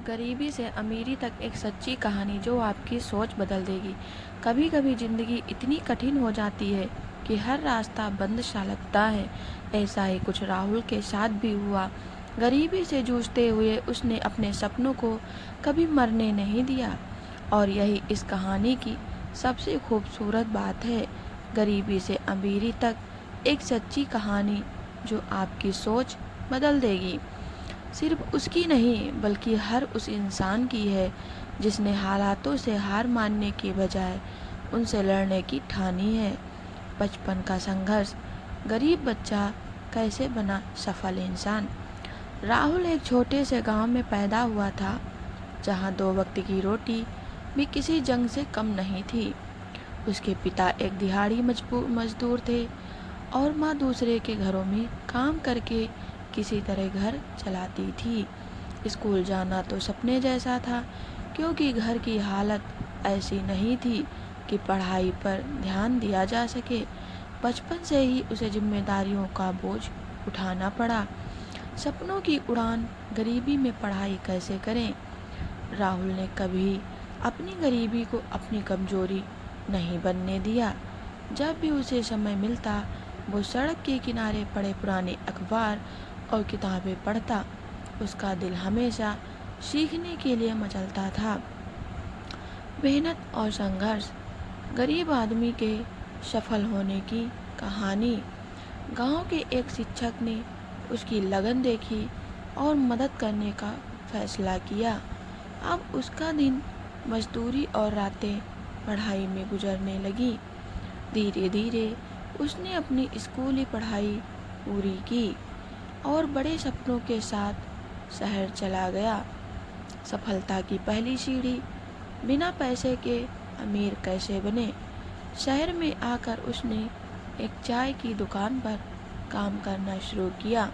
गरीबी से अमीरी तक एक सच्ची कहानी जो आपकी सोच बदल देगी। कभी कभी ज़िंदगी इतनी कठिन हो जाती है कि हर रास्ता बंद सा लगता है। ऐसा ही कुछ राहुल के साथ भी हुआ। गरीबी से जूझते हुए उसने अपने सपनों को कभी मरने नहीं दिया। और यही इस कहानी की सबसे खूबसूरत बात है। गरीबी से अमीरी तक एक सच्ची कहानी जो आपकी सोच बदल देगी। सिर्फ उसकी नहीं बल्कि हर उस इंसान की है जिसने हालातों से हार मानने के बजाय उनसे लड़ने की ठानी है। बचपन का संघर्ष। गरीब बच्चा कैसे बना सफल इंसान। राहुल एक छोटे से गांव में पैदा हुआ था जहां 2 वक्त की रोटी भी किसी जंग से कम नहीं थी। उसके पिता एक दिहाड़ी मजदूर थे और माँ दूसरे के घरों में काम करके किसी तरह घर चलाती थी। स्कूल जाना तो सपने जैसा था क्योंकि घर की हालत ऐसी नहीं थी कि पढ़ाई पर ध्यान दिया जा सके। बचपन से ही उसे जिम्मेदारियों का बोझ उठाना पड़ा। सपनों की उड़ान। गरीबी में पढ़ाई कैसे करें। राहुल ने कभी अपनी गरीबी को अपनी कमजोरी नहीं बनने दिया। जब भी उसे समय मिलता वो सड़क के किनारे पड़े पुराने अखबार और किताबें पढ़ता। उसका दिल हमेशा सीखने के लिए मचलता था। मेहनत और संघर्ष। गरीब आदमी के सफल होने की कहानी। गांव के एक शिक्षक ने उसकी लगन देखी और मदद करने का फैसला किया। अब उसका दिन मजदूरी और रातें पढ़ाई में गुजरने लगी। धीरे धीरे उसने अपनी स्कूली पढ़ाई पूरी की और बड़े सपनों के साथ शहर चला गया। सफलता की पहली सीढ़ी। बिना पैसे के अमीर कैसे बने। शहर में आकर उसने एक चाय की दुकान पर काम करना शुरू किया,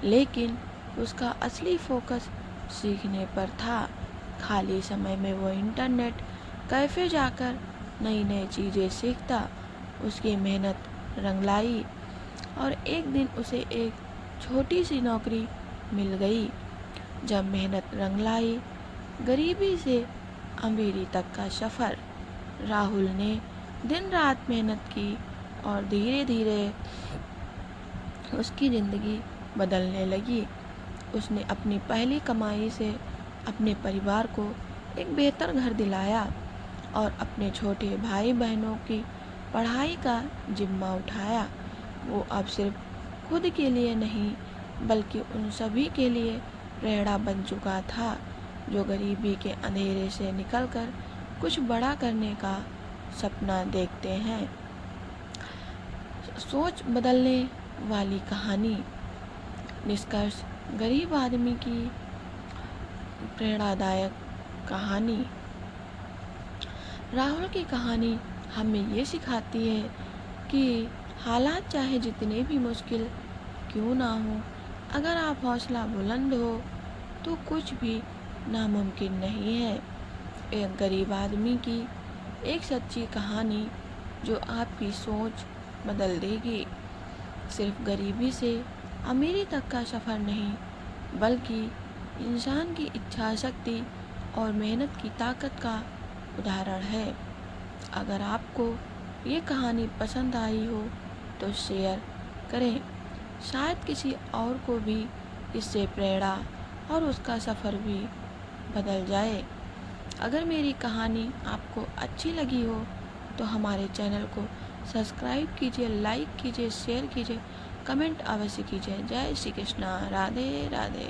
लेकिन उसका असली फोकस सीखने पर था। खाली समय में वो इंटरनेट कैफ़े जाकर नई नई चीज़ें सीखता। उसकी मेहनत रंग लाई और एक दिन उसे एक छोटी सी नौकरी मिल गई। जब मेहनत रंग लाई। गरीबी से अमीरी तक का सफ़र। राहुल ने दिन रात मेहनत की और धीरे धीरे उसकी ज़िंदगी बदलने लगी। उसने अपनी पहली कमाई से अपने परिवार को एक बेहतर घर दिलाया और अपने छोटे भाई बहनों की पढ़ाई का जिम्मा उठाया। वो अब सिर्फ खुद के लिए नहीं बल्कि उन सभी के लिए प्रेरणा बन चुका था जो गरीबी के अंधेरे से निकलकर कुछ बड़ा करने का सपना देखते हैं। सोच बदलने वाली कहानी। निष्कर्ष। गरीब आदमी की प्रेरणादायक कहानी। राहुल की कहानी हमें ये सिखाती है कि हालात चाहे जितने भी मुश्किल क्यों ना हो, अगर आप हौसला बुलंद हो तो कुछ भी नामुमकिन नहीं है। एक गरीब आदमी की एक सच्ची कहानी जो आपकी सोच बदल देगी। सिर्फ गरीबी से अमीरी तक का सफ़र नहीं बल्कि इंसान की इच्छा शक्ति और मेहनत की ताकत का उदाहरण है। अगर आपको ये कहानी पसंद आई हो तो शेयर करें। शायद किसी और को भी इससे प्रेरणा और उसका सफ़र भी बदल जाए। अगर मेरी कहानी आपको अच्छी लगी हो तो हमारे चैनल को सब्सक्राइब कीजिए, लाइक कीजिए, शेयर कीजिए, कमेंट अवश्य कीजिए। जय श्री कृष्णा। राधे राधे।